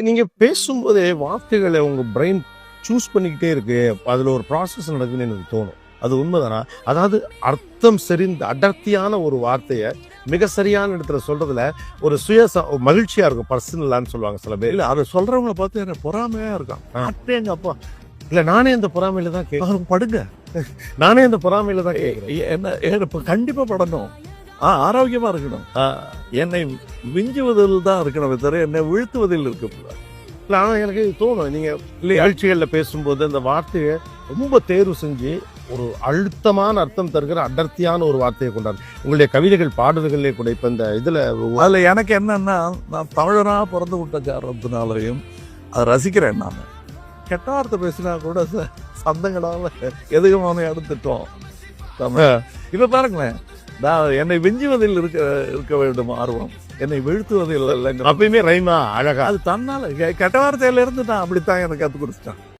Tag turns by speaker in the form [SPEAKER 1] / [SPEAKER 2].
[SPEAKER 1] நீங்க பேசும்போதே வார்த்தைகளை உங்க பிரெயின் சூஸ் பண்ணிக்கிட்டே இருக்கு. அதுல ஒரு ப்ராசஸ் நடக்குதுன்னு எனக்கு தோணும். அது உண்மைதானா? அதாவது அர்த்தம் செறிந்த அடர்த்தியான ஒரு வார்த்தையை மிக சரியான இடத்துல சொல்றதுல ஒரு மகிழ்ச்சியா இருக்கும். பர்சனலான்னு சொல்லுவாங்க சில பேர்.
[SPEAKER 2] இல்ல அதை சொல்றவங்களை பார்த்து எனக்கு பொறாமையா இருக்கான்.
[SPEAKER 1] எங்க அப்பா இல்ல, நானே இந்த பொறாமையில தான் கேட்க
[SPEAKER 2] படுங்க.
[SPEAKER 1] நானே இந்த பொறாமையில தான்
[SPEAKER 2] என்ன இப்ப கண்டிப்பா படணும். ஆரோக்கியமா இருக்கணும். என்னை விஞ்சுவதில் தான் இருக்கணும் தவிர என்னை வீழ்த்துவதில் இருக்கக்கூடாது.
[SPEAKER 1] இல்லை, ஆனால் எனக்கு தோணும் நீங்க நிகழ்ச்சிகளில் பேசும்போது அந்த வார்த்தையை ரொம்ப தேர்வு செஞ்சு ஒரு அழுத்தமான அர்த்தம் தருகிற அடர்த்தியான ஒரு வார்த்தையை கொண்டாரு. உங்களுடைய கவிதைகள் பாடல்களே கூட இப்ப இந்த இதுல
[SPEAKER 2] அதுல எனக்கு என்னன்னா, நான் தமிழனா பிறந்து விட்ட காரணத்தினாலையும் அதை ரசிக்கிறேன். நான் கெட்ட வார்த்தை பேசினா கூட சந்தங்களால எதுக்குமான எடுத்துட்டோம் தமிழ். இப்ப பாருங்களேன், நான் என்னை விஞ்சுவதில் இருக்க வேண்டும் ஆர்வம், என்னை வீழ்த்துவதில் இல்லைங்க.
[SPEAKER 1] அப்பயுமே ரைமா அழகா
[SPEAKER 2] அது தன்னால கெட்ட வார்த்தையில இருந்து நான் அப்படித்தான் எனக்கு கற்றுக் கொடுத்துட்டேன்.